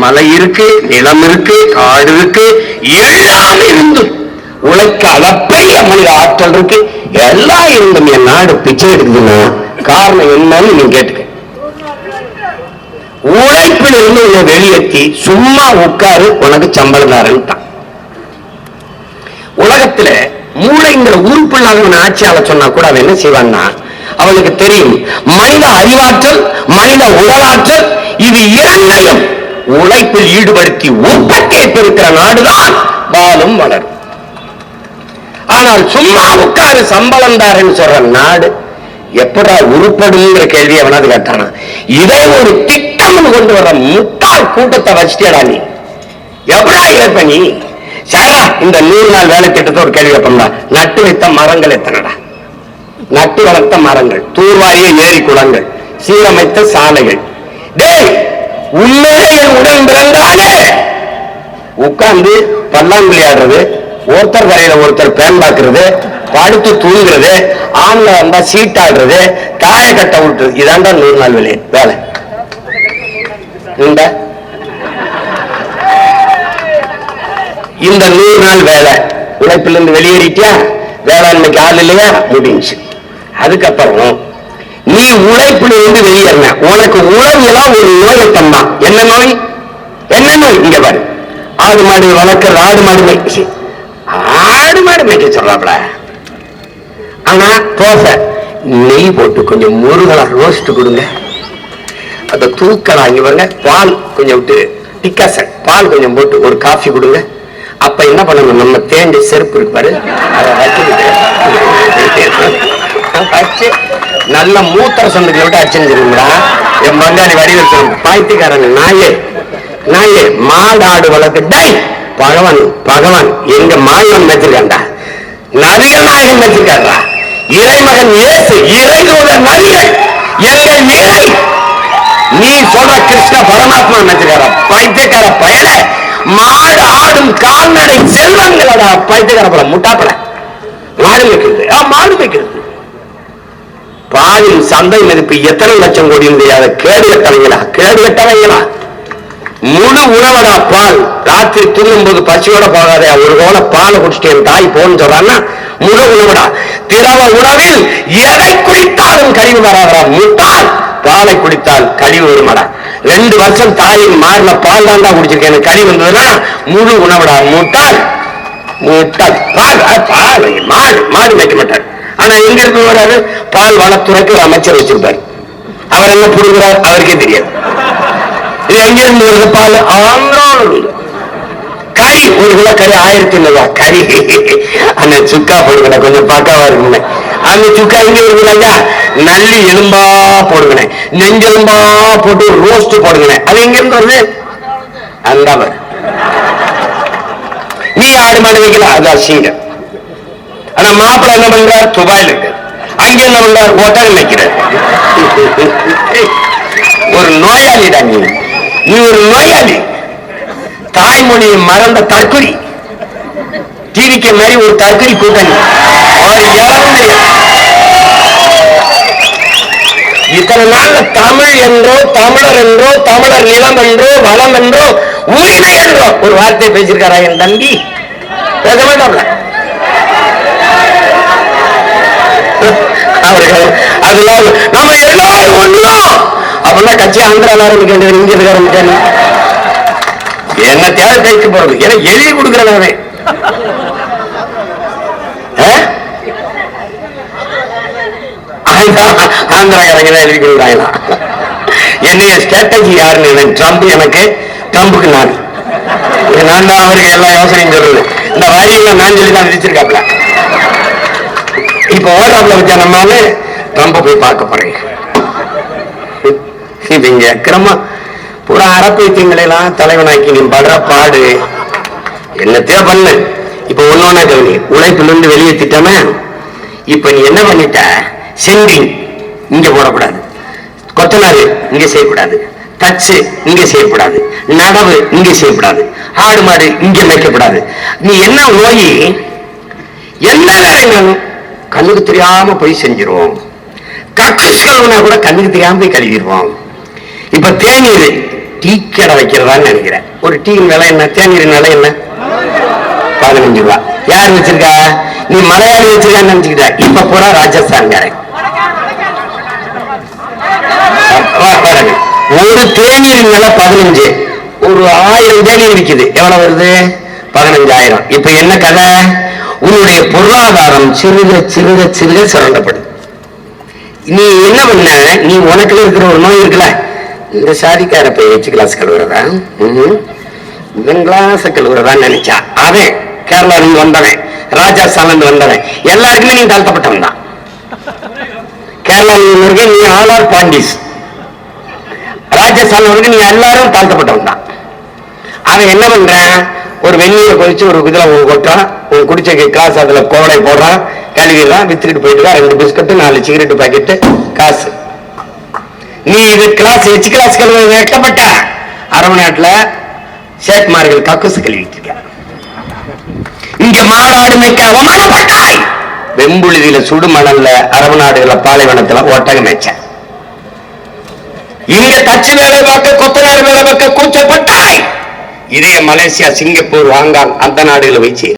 மலை இருக்கு, நிலம் இருக்கு, காடு இருக்கு, எல்லாம் இருந்தும் உழைக்க அளப்பரிய மனித ஆற்றல் இருக்கு, எல்லாம் இருந்தும் என் நாடு பிச்சை எடுக்குதுன்னா காரணம் என்னன்னு நீங்க கேட்டுக்க. உழைப்பில் இருந்து உன்னை வெளியேற்றி சும்மா உட்காரு உனக்கு சம்பளம் தாரன்ட்டான். உலகத்துல மூளைங்கிற உறுப்பு இல்லாதவன் ஆட்சியாள சொன்னா கூட அவன் என்ன செய்வான்னா, அவனுக்கு தெரியும் மனித அறிவாற்றல் மனித உடலாற்றல் இது இரண்டையும் உழைப்பில் ஈடுபடுத்தி உற்பத்தியை பெருக்கிற நாடுதான் வாழும் வளரும். ஆனால் சும்மா உட்காரு சம்பளம் தாரன்னு சொல்ற நாடு எப்படா உருப்படுங்கிற கேள்வி அவனாவது கேட்டானா. இதை ஒரு திட்டம் கொண்டு வர முட்டாள் கூட்டத்தை வச்சுட்டேடா நீ, எப்படா இழப்ப நீ? சாரா இந்த 100 நாள் வேலை திட்டத்தை ஒரு கேள்வி கேட்பா. நட்டு வைத்த மரங்கள் எத்தனடா? நட்டு வளர்த்த மரங்கள், தூர்வாரிய ஏரி குளங்கள், சீரமைத்த சாலைகள். டேய் உண்மையே உடன் பிறந்தானே உட்கார்ந்து பல்லாங்குழி ஆடுறது, ஒருத்தர் வரையில ஒருத்தர் பேன் பார்க்கறது, படுத்து தூங்குறது, ஆண்ல வந்தா சீட்டாடுறது, தாய கட்ட விட்டுறது, இதாண்டா 100 நாள் வேலை. இந்த 100 நாள் வேலை உழைப்பிலிருந்து வெளியேறிட்டியா, வேளாண்மைக்கு ஆள் இல்லையா, முடிஞ்சு. அதுக்கப்புறம் நீ உழைப்பிலிருந்து வெளியேறின உனக்கு உணவுலாம் ஒரு நோயை தந்தான். என்ன நோய்? என்ன நோய்? இங்க பாரு, ஆடு மாடு வளர்க்கறது, ஆடு மாடு மேய்க்க சொல்றாப்ல. ஆனா தோசை நெய் போட்டு கொஞ்சம் முருகலா ரோஸ்ட் கொடுங்க, அதை தூக்கலாம். இங்க பாருங்க, பால் கொஞ்சம் விட்டு டிக்காசன் பால் கொஞ்சம் போட்டு ஒரு காஃபி கொடுங்க. அப்ப என்ன பண்ணணும், நம்ம தேஞ்ச செருப்பு இருக்கு பாரு, அதை வச்சு நல்ல மூத்திர சொந்தங்களை விட்டு அடிச்சுருங்களா. என் பங்காளி வடிவம் பாய்த்திக்காரங்க, நாயே மாடு ஆடு வளர்க்க பகவான் எங்க மாயவன் வச்சிருக்காண்டா, நபிகள் நாயகன் வச்சிருக்காரா, இறைமகன் இயேசு, இறைதூதர் நபிகள், எங்கள் இறை நீ சொல்ற கிருஷ்ண பரமாத்மா வச்சிருக்காரா. பைத்தியக்கார பயல, மாடு ஆடும் கால்நடை செல்வங்களோட பைத்தியக்கார பல முட்டாப்பட. மாடு வைக்கிறது பாலின் சந்தை மதிப்பு எத்தனை லட்சம் கோடி முடியாத கேடு கட்டவைங்களா. முழு உணவடா பால். ராத்திரி தூங்கும் போது பசியோட போகாத ஒரு கோல பாலை குடிச்சிட்டு என் தாய் போன்னு சொல்றான்னா முழு உணவடா. திரவ உணவில் எதை குடித்தாலும் கழிவு வராதா முட்டாள். பாலை குடித்தால் கழிவு வருமாடா. 2 வருஷம் தாயின் மாறின பால் தாண்டா குடிச்சிருக்கேன், கழிவு வந்ததுன்னா முழு உணவடா முட்டாள். மாடு வைக்க மாட்டார். ஆனா எங்க இருந்து வராது, பால் வளத்துறைக்கு ஒரு அமைச்சர் வச்சிருப்பார். அவர் என்ன புடுங்கிறார் அவருக்கே தெரியாது. இது எங்க இருந்து வருது பால்? ஆந்திராவில். கறி 1 கிலோ கறி 1500 கறி. அந்த சுக்கா போடுங்க, கொஞ்சம் பக்காவா இருக்குங்க. அந்த சுக்கா இங்க இருக்குல்ல, நல்லி எலும்பா போடுங்க, நெஞ்செலும்பா போட்டு ரோஸ்ட் போடுங்க. அது எங்க இருந்து வருது? அந்த நீ ஆடு மாடு வைக்கல, அது அசிங்கம். ஆனா மாப்பிள்ளை என்ன பண்றார்? துபாயில் இருக்கு. அங்க என்ன பண்றார்? ஹோட்டல் வைக்கிறார். ஒரு நோயாளிடா நீ ஒரு நோயாளி. தாய்மொழியை மறந்த தற்கொலை. டிவிக்கு மாதிரி ஒரு தற்கொலை கூட்டணி. இத்தனை நாள்ல தமிழ் என்றோ தமிழர் என்றோ தமிழர் நிலம் என்றோ வளம் என்றோ உரிமை என்றோ ஒரு வார்த்தை பேசியிருக்காரா என் தம்பி? பேச மாட்டாப்ல. அதனால நம்ம எல்லாரும் ஒண்ணும் அப்படின்னா கட்சி ஆந்திரால இங்க இருக்க என்ன தேவை கைக்கு போறது? ஏன்னா எழுதி கொடுக்கிறவன் ஆந்திராக்காரங்க தான் எழுதி கொடுக்குறாங்களா? என்னைய ஸ்ட்ராட்டஜி யாருன்னு ட்ரம்ப் எனக்கு, ட்ரம்புக்கு நான் தான் அவருக்கு எல்லா யோசனையும் சொல்றது. இந்த வரியில நான் சொல்லி தான் விதிச்சிருக்காப்ல. இப்ப ஓட்டாப்ல வச்சா நம்மால ட்ரம்ப போய் பார்க்க போறேன். இங்க அக்கிரமா பூரா அரப்பைத்தியங்களெல்லாம் தலைவனாக்கி நீ படுற பாடு என்னத்தையோ பண்ணு. இப்ப ஒன்னொன்னா கவனி, உழைப்பிலிருந்து வெளியேற்றிட்டோமே. இப்ப நீ என்ன பண்ணிட்ட? சென்டிங் இங்க போடக்கூடாது, கொத்தனாரு இங்க செய்யக்கூடாது, தச்சு இங்க செய்யக்கூடாது, நடவு இங்க செய்யக்கூடாது, ஆடு மாடு இங்க மேய்க்கப்படாது. நீ என்ன நோய்? என்ன வேலைங்களும் கண்ணுக்கு தெரியாம போய் செஞ்சிருவோம். கக்கூஸ் கழுவுனா கூட கண்ணுக்கு தெரியாம போய் கழுவிடுவோம். இப்ப தேநீர் டீ கடை வைக்கிறதான்னு நினைக்கிறேன். ஒரு டீயின் விலை என்ன, தேநீரின் விலை என்ன? 15 ரூபாய். யார் வச்சிருக்கா? நீ மலையாளி வச்சிருக்கான்னு நினைச்சுக்கிட்ட. இப்ப பூரா ராஜஸ்தான்காரன். ஒரு தேநீரின் விலை 15. ஒரு 1000 தேநீர் விக்குது, எவ்வளவு வருது? 15,000. இப்ப என்ன கதை? உன்னுடைய பொருளாதாரம் சிறுக சிறுக சிறுக சுரண்டப்படுது. நீ என்ன பண்ண? நீ உனக்குள்ள இருக்கிற ஒரு நோய் இருக்குல்ல, இந்த சாதிக்கார போய் வச்சு கிளாஸ் கழுவுறதா, இவன் கிளாஸ் கழுவுறதான்னு நினைச்சா, அவன் கேரளா இருந்து வந்தவன், ராஜஸ்தான் வந்தவன், எல்லாருக்குமே நீ தாழ்த்தப்பட்டவன் தான். கேரளா நீ ஆளார் பாண்டிஸ், ராஜஸ்தான் நீ எல்லாரும் தாழ்த்தப்பட்டவன் தான். அவன் என்ன பண்றான்? ஒரு வெந்நீரை கொதிச்சு ஒரு இதுல கொட்டான், குடிச்ச கிளாஸ் அதுல கோடை போடுறான், கழுவிடுறான், வித்துக்கிட்டு போயிட்டு 2 பிஸ்கட் 4 சிகரெட் பாக்கெட்டு காசு. நீ இது கிளாஸ் எச்சு கிளாஸ் கழுவ வெட்டப்பட்ட அரபு நாட்டுல ஷேக்மார்கள் கக்கூசு கழுவிட்டு இருக்க. இங்க மாடாடு மேய்க்க அவமானப்பட்டாய். வெம்புழுதியில சுடுமணல்ல அரபு நாடுகள பாலைவனத்துல ஒட்டக மேய்ச்ச. இங்க தச்சு வேலை பார்க்க கொத்தனார் வேலை பார்க்க கூச்சப்பட்டாய். இதே மலேசியா, சிங்கப்பூர், ஹாங்காங் அந்த நாடுகளை வச்சு